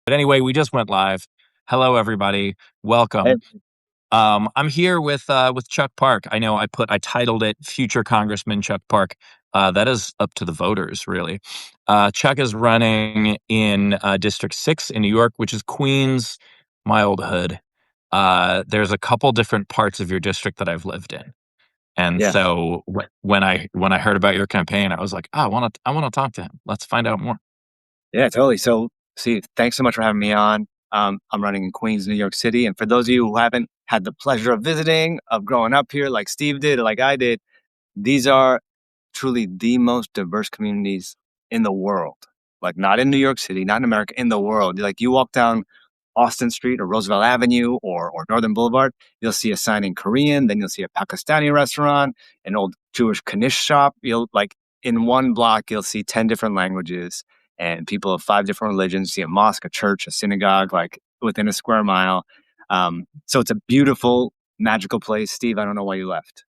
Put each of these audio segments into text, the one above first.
But anyway, we just went live. Hello, everybody. Hey, Welcome. I'm here with Chuck Park. I know I titled it "Future Congressman Chuck Park." That is up to the voters, really. Chuck is running in District 6 in New York, which is Queens, my old hood. There's a couple different parts of your district that I've lived in, and yeah, so when I heard about your campaign, I was like, oh, I want to talk to him. Let's find out more. yeah, totally. So, Steve, thanks so much for having me on. I'm running in Queens, New York City, and for those of you who haven't had the pleasure of visiting, of growing up here, like Steve did, or like I did, these are truly the most diverse communities in the world. Like, not in New York City, not in America, in the world. Like, you walk down Austin Street or Roosevelt Avenue or Northern Boulevard, you'll see a sign in Korean, then you'll see a Pakistani restaurant, an old Jewish knish shop. You'll like in one block, you'll see 10 different languages and people of 5 different religions. See a mosque, a church, a synagogue, like within a square mile. So it's a beautiful, magical place. Steve, I don't know why you left.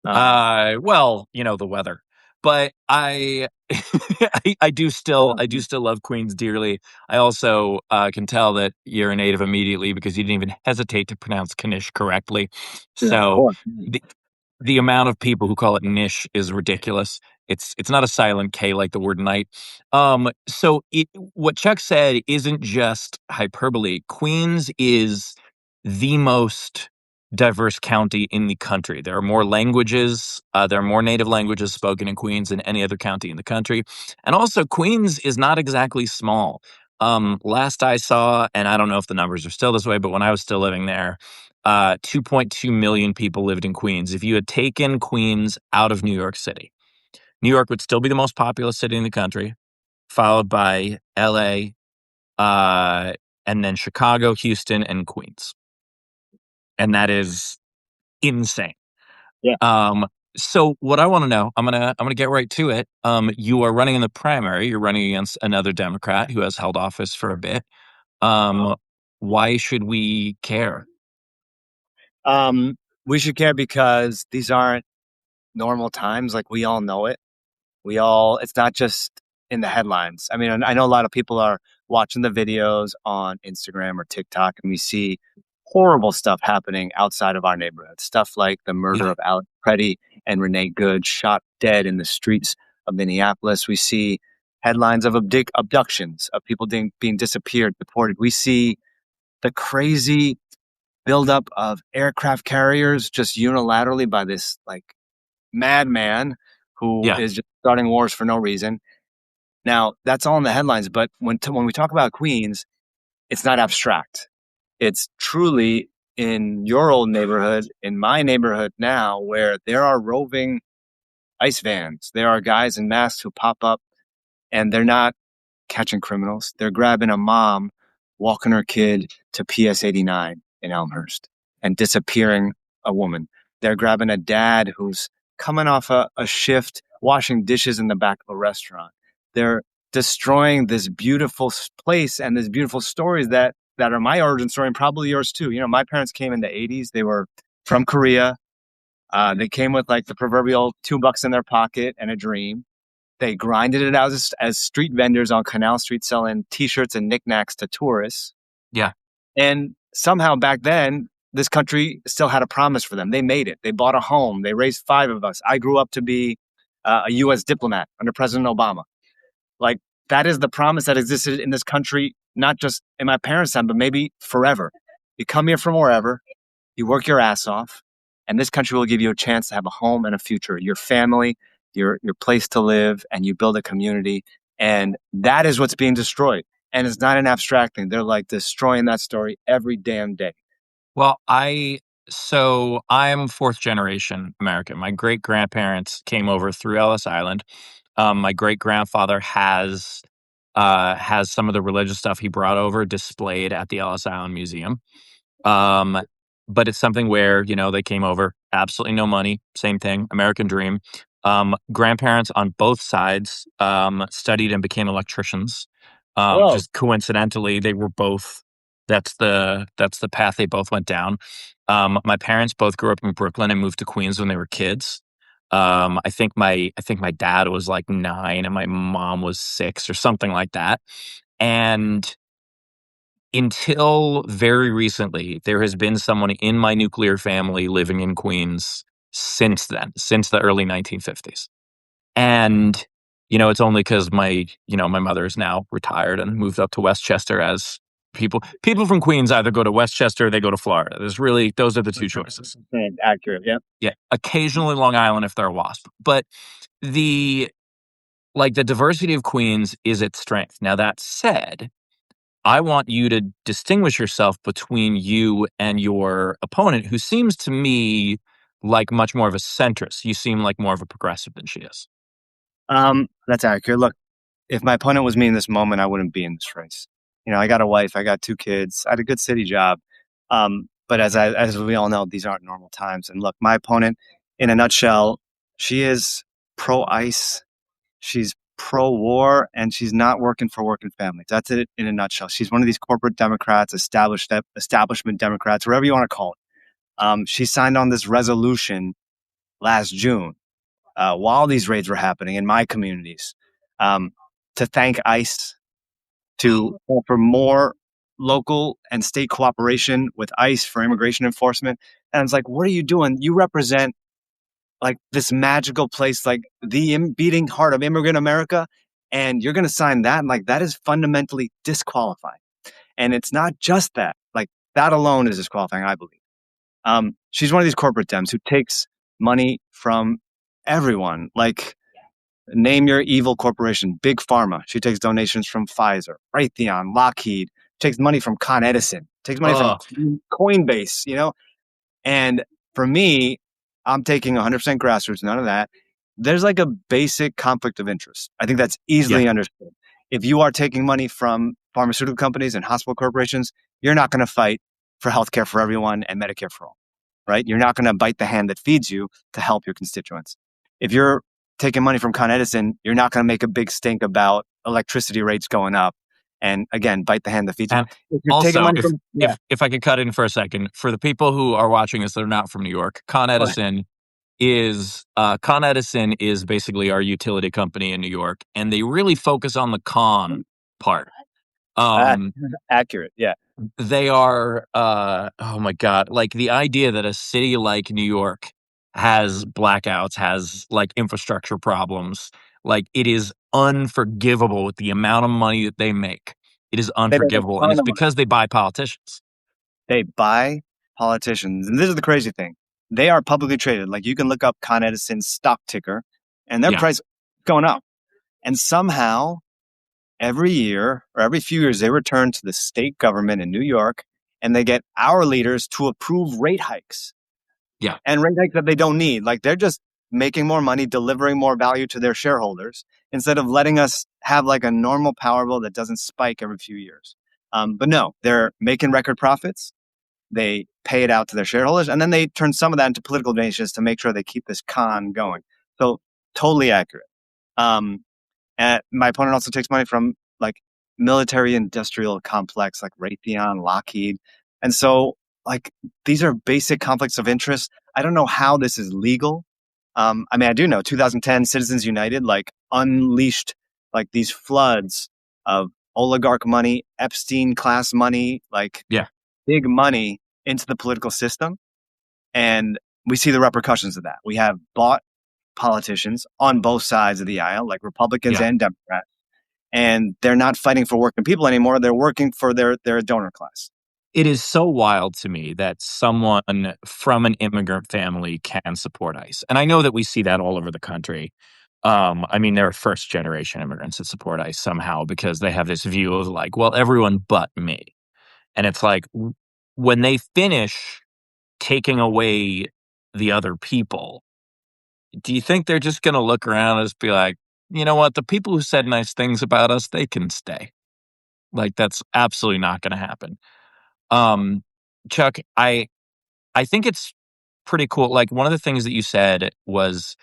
Well, the weather, but I, I do still love Queens dearly. I also can tell that you're a native immediately because you didn't even hesitate to pronounce Knish correctly. Yeah, of So course. the the amount of people who call it Nish is ridiculous. It's not a silent K like the word night. What Chuck said isn't just hyperbole. Queens is the most diverse county in the country. There are more languages, there are more native languages spoken in Queens than any other county in the country. And also, Queens is not exactly small. Last I saw, and I don't know if the numbers are still this way, but when I was still living there, 2.2 million people lived in Queens. If you had taken Queens out of New York City, New York would still be the most populous city in the country, followed by LA, uh, and then Chicago, Houston, and Queens. And that is insane. Yeah. Um, so what I want to know, I'm gonna get right to it. You are running in the primary. You're running against another Democrat who has held office for a bit. Um, why should we care? Um, we should care because these aren't normal times. Like we all know it. It's not just in the headlines. I mean, I know a lot of people are watching the videos on Instagram or TikTok, and we see horrible stuff happening outside of our neighborhood. Stuff like the murder Yeah, of Alec Preddy and Renee Good shot dead in the streets of Minneapolis. We see headlines of abductions, of people being disappeared, deported. We see the crazy buildup of aircraft carriers just unilaterally by this like madman who yeah. is just starting wars for no reason. Now, that's all in the headlines, but when we talk about Queens, it's not abstract. It's truly in your old neighborhood, in my neighborhood now, where there are roving ICE vans. There are guys in masks who pop up and they're not catching criminals. They're grabbing a mom, walking her kid to PS 89 in Elmhurst and disappearing a woman. They're grabbing a dad who's coming off a shift, washing dishes in the back of a restaurant. They're destroying this beautiful place and these beautiful stories that are my origin story and probably yours too. You know, my parents came in the 80s. They were from Korea. They came with like the proverbial $2 in their pocket and a dream. They grinded it out as street vendors on Canal Street selling T-shirts and knickknacks to tourists. Yeah. And somehow back then, this country still had a promise for them. They made it. They bought a home. They raised 5 of us. I grew up to be a U.S. diplomat under President Obama. Like that is the promise that existed in this country, not just in my parents' time, but maybe forever. You come here from wherever, you work your ass off, and this country will give you a chance to have a home and a future, your family, your place to live, and you build a community. And that is what's being destroyed. And it's not an abstract thing. They're like destroying that story every damn day. Well, I'm fourth generation American. My great grandparents came over through Ellis Island. My great grandfather has some of the religious stuff he brought over displayed at the Ellis Island Museum. Um, but it's something where, they came over, absolutely no money, same thing, American dream. Grandparents on both sides studied and became electricians. Whoa. Just coincidentally, they were both that's the path they both went down. My parents both grew up in Brooklyn and moved to Queens when they were kids. I think my dad was like 9 and my mom was 6 or something like that. And until very recently, there has been someone in my nuclear family living in Queens since then, since the early 1950s. And, it's only because my mother is now retired and moved up to Westchester as people from Queens either go to Westchester or they go to Florida. Those are the two choices. And accurate. Yeah. Yeah. Occasionally Long Island if they're a WASP. But the the diversity of Queens is its strength. Now that said, I want you to distinguish yourself between you and your opponent, who seems to me like much more of a centrist. You seem like more of a progressive than she is. That's accurate. Look, if my opponent was me in this moment, I wouldn't be in this race. I got a wife, I got 2 kids, I had a good city job. But as we all know, these aren't normal times. And look, my opponent, in a nutshell, she is pro ICE, she's pro war, and she's not working for working families. That's it in a nutshell. She's one of these corporate Democrats, establishment Democrats, whatever you want to call it. She signed on this resolution last June, while these raids were happening in my communities, um, to thank ICE, to offer more local and state cooperation with ICE for immigration enforcement. And it's like, what are you doing? You represent like this magical place, like the beating heart of immigrant America, and you're going to sign that? And like, that is fundamentally disqualifying. And it's not just that, like, that alone is disqualifying, I believe. She's one of these corporate Dems who takes money from everyone. Like, name your evil corporation, Big Pharma. She takes donations from Pfizer, Raytheon, Lockheed, takes money from Con Edison, takes money from Oh, Coinbase. And for me, I'm taking 100% grassroots, none of that. There's like a basic conflict of interest. I think that's yeah. easily understood. If you are taking money from pharmaceutical companies and hospital corporations, you're not going to fight for healthcare for everyone and Medicare for all, right? You're not going to bite the hand that feeds you to help your constituents. If you're taking money from Con Edison, you're not going to make a big stink about electricity rates going up and again, bite the hand that feeds you. And If you're taking also, money from, yeah, if I could cut in for a second, for the people who are watching this that are not from New York, Con Edison is basically our utility company in New York, and they really focus on the con part. uh, Um, accurate. Yeah. they are oh my god, like the idea that a city like New York has blackouts, has like infrastructure problems, like it is unforgivable with the amount of money that they make. It is They make a unforgivable, and ton it's of money. because they buy politicians. They buy politicians. And this is the crazy thing. They are publicly traded. Like, you can look up Con Edison's stock ticker and their Yeah, price going up. And somehow every year or every few years, they return to the state government in New York and they get our leaders to approve rate hikes, yeah. and rate hikes that they don't need. Like, they're just making more money, delivering more value to their shareholders instead of letting us have like a normal Powerball that doesn't spike every few years. But no, they're making record profits. They pay it out to their shareholders, and then they turn some of that into political donations to make sure they keep this con going. So totally accurate. Um, and my opponent also takes money from like military industrial complex like Raytheon, Lockheed. And so like these are basic conflicts of interest. I don't know how this is legal. I mean, I do know 2010 Citizens United like unleashed like these floods of oligarch money, Epstein class money, like Yeah, big money into the political system. And we see the repercussions of that. We have bought politicians on both sides of the aisle, like Republicans yeah. and Democrats, and they're not fighting for working people anymore. They're working for their donor class. It is so wild to me that someone from an immigrant family can support ICE. And I know that we see that all over the country. I mean, there are first generation immigrants that support ICE somehow because they have this view of like, well, everyone but me. And it's like when they finish taking away the other people, do you think they're just going to look around and just be like, you know what, the people who said nice things about us, they can stay? Like, that's absolutely not going to happen. Um, Chuck, I think it's pretty cool. Like, one of the things that you said was,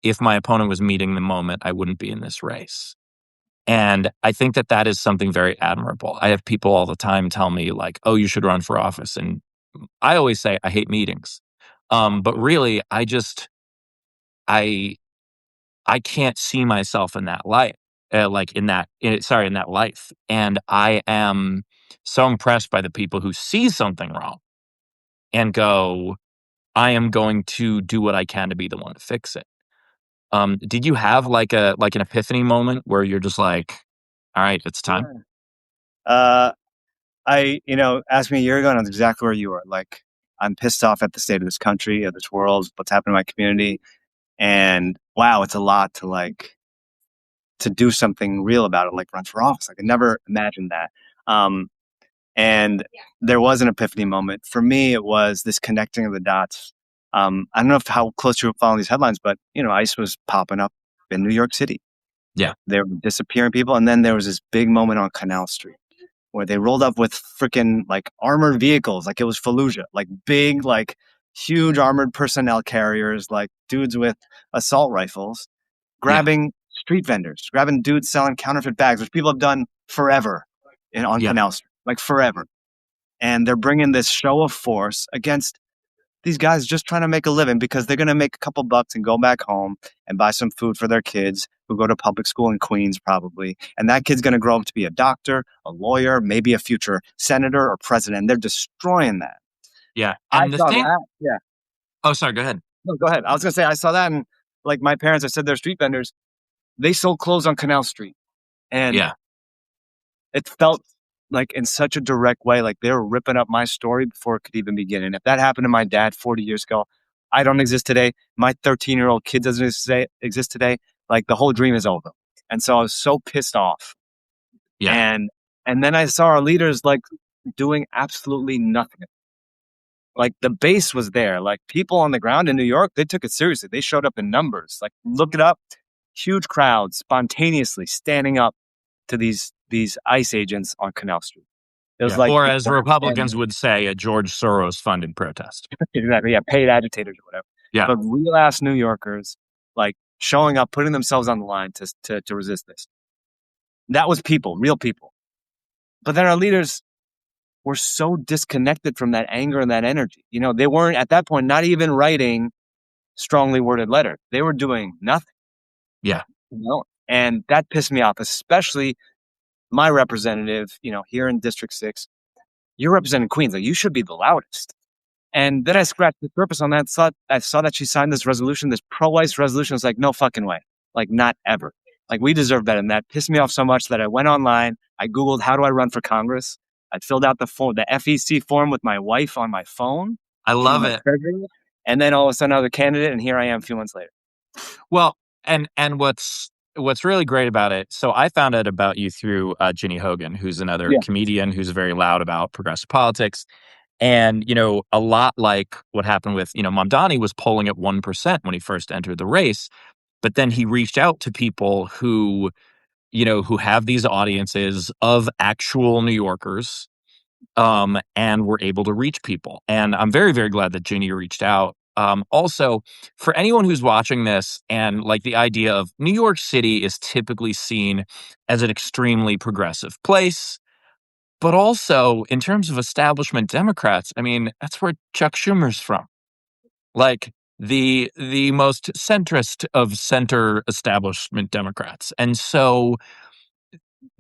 if my opponent was meeting the moment, I wouldn't be in this race. And I think that that is something very admirable. I have people all the time tell me like, "Oh, you should run for office," and I always say I hate meetings. But really, I I can't see myself in that light. like in that life. And I am so impressed by the people who see something wrong and go, I am going to do what I can to be the one to fix it. Did you have like an epiphany moment where you're just like, all right, it's time? Yeah. Uh, asked me a year ago, and that's exactly where you were. Like, I'm pissed off at the state of this country, of this world, what's happened in my community, and wow, it's a lot to do something real about it, like run for office. I could never imagine that. Um, and there was an epiphany moment for me. It was this connecting of the dots. I don't know how close you were following these headlines, but ICE was popping up in New York City. Yeah. They were disappearing people, and then there was this big moment on Canal Street where they rolled up with freaking like armored vehicles, like it was Fallujah, like big, like huge armored personnel carriers, like dudes with assault rifles, Yeah. grabbing street vendors, grabbing dudes selling counterfeit bags, which people have done forever on Yeah. Canal Street, like forever. And they're bringing this show of force against these guys just trying to make a living because they're going to make a couple bucks and go back home and buy some food for their kids who go to public school in Queens, probably. And that kid's going to grow up to be a doctor, a lawyer, maybe a future senator or president. They're destroying that. Yeah. I And the saw thing, that. Yeah. oh, sorry, go ahead. No, go ahead. I was going to say, I saw that. And like my parents, I said, they're street vendors. They sold clothes on Canal Street. And Yeah. it felt like in such a direct way, like they were ripping up my story before it could even begin. And if that happened to my dad 40 years ago, I don't exist today. My 13-year-old kid doesn't exist today. Like the whole dream is over. And so I was so pissed off. Yeah. And then I saw our leaders like doing absolutely nothing. Like the base was there. Like people on the ground in New York, they took it seriously. They showed up in numbers. Like look it up. Huge crowds spontaneously standing up to these ICE agents on Canal Street. It was Yeah. like Or it as was Republicans endless. would say, a George Soros funded protest. Exactly, yeah, paid agitators or whatever. Yeah. But real ass New Yorkers, like showing up, putting themselves on the line to resist this. That was people, real people. But then our leaders were so disconnected from that anger and that energy. You know, they weren't at that point not even writing strongly worded letters. They were doing nothing. Yeah. You know, and that pissed me off, especially my representative. You know, here in District 6, you're representing Queens. Like you should be the loudest. And then I scratched the surface on that. I saw that she signed this resolution, this pro-ICE resolution. It's like, no fucking way. Like, not ever. Like, we deserve better. And that pissed me off so much that I went online. I Googled, how do I run for Congress? I filled out the form, the FEC form with my wife on my phone. I She was love my it. treasurer. And then all of a sudden I was a candidate. And here I am a few months later. Well, and what's really great about it, so I found out about you through Ginny Hogan, who's another Yeah. comedian who's very loud about progressive politics. And, a lot like what happened with, Mamdani was polling at 1% when he first entered the race. But then he reached out to people who have these audiences of actual New Yorkers, and were able to reach people. And I'm very, very glad that Ginny reached out. Also, for anyone who's watching this and like the idea of New York City is typically seen as an extremely progressive place, but also in terms of establishment Democrats, I mean, that's where Chuck Schumer's from. Like the most centrist of center establishment Democrats. And so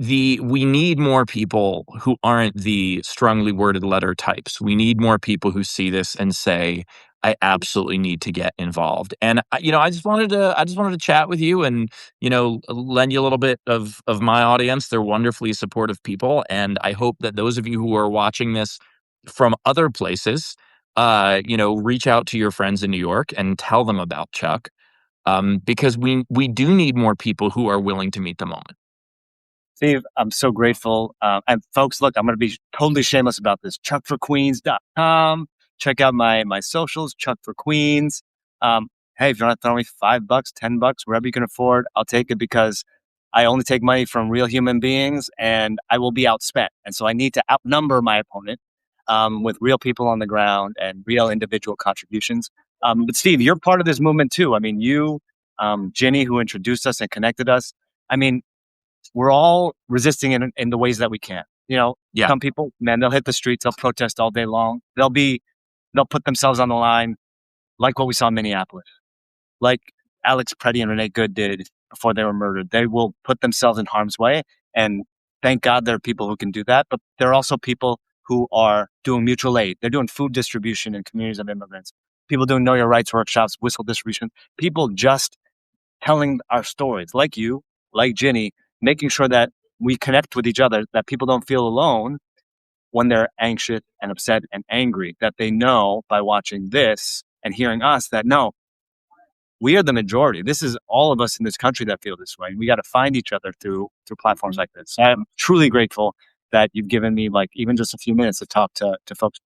we need more people who aren't the strongly worded letter types. We need more people who see this and say, I absolutely need to get involved. And I just wanted to chat with you and lend you a little bit of my audience. They're wonderfully supportive people, and I hope that those of you who are watching this from other places, reach out to your friends in New York and tell them about Chuck, because we do need more people who are willing to meet the moment. Steve, I'm so grateful. And folks, look, I'm going to be totally shameless about this. ChuckForQueens.com. Check out my socials, Chuck for Queens. Hey, if you want to throw me $5, $10, wherever you can afford, I'll take it because I only take money from real human beings and I will be outspent. And so I need to outnumber my opponent with real people on the ground and real individual contributions. But Steve, you're part of this movement too. I mean, you, Ginny, who introduced us and connected us. I mean, we're all resisting in the ways that we can. Yeah. Some people, man, they'll hit the streets, they'll protest all day long. They'll put themselves on the line, like what we saw in Minneapolis, like Alex Preddy and Renee Good did before they were murdered. They will put themselves in harm's way. And thank God there are people who can do that. But there are also people who are doing mutual aid. They're doing food distribution in communities of immigrants, people doing know your rights workshops, whistle distribution, people just telling our stories like you, like Ginny, making sure that we connect with each other, that people don't feel alone when they're anxious and upset and angry, that they know by watching this and hearing us that no, we are the majority. This is all of us in this country that feel this way. And we got to find each other through platforms like this. So I'm truly grateful that you've given me like even just a few minutes to talk to folks.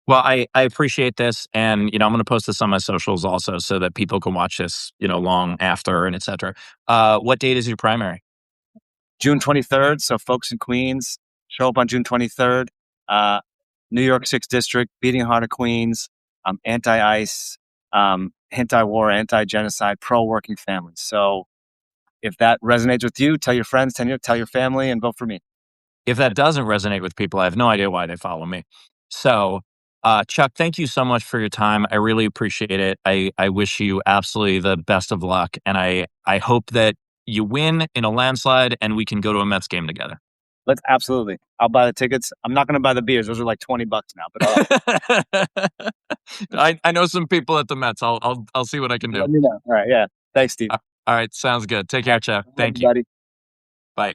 Well, I appreciate this, and I'm going to post this on my socials also, so that people can watch this, long after and etc. What date is your primary? June 23rd. So folks in Queens, show up on June 23rd. New York 6th District, Beating Heart of Queens, anti-ICE, anti-war, anti-genocide, pro-working families. So if that resonates with you, tell your friends, tell your family, and vote for me. If that doesn't resonate with people, I have no idea why they follow me. So, Chuck, thank you so much for your time. I really appreciate it. I wish you absolutely the best of luck, and I hope that you win in a landslide, and we can go to a Mets game together. Let's absolutely. I'll buy the tickets. I'm not going to buy the beers; those are like $20 now. But I know some people at the Mets. I'll see what I can do. let me know. All right, yeah. Thanks, Steve. All right, sounds good. Take care, Chuck. Thank you. Everybody. Bye.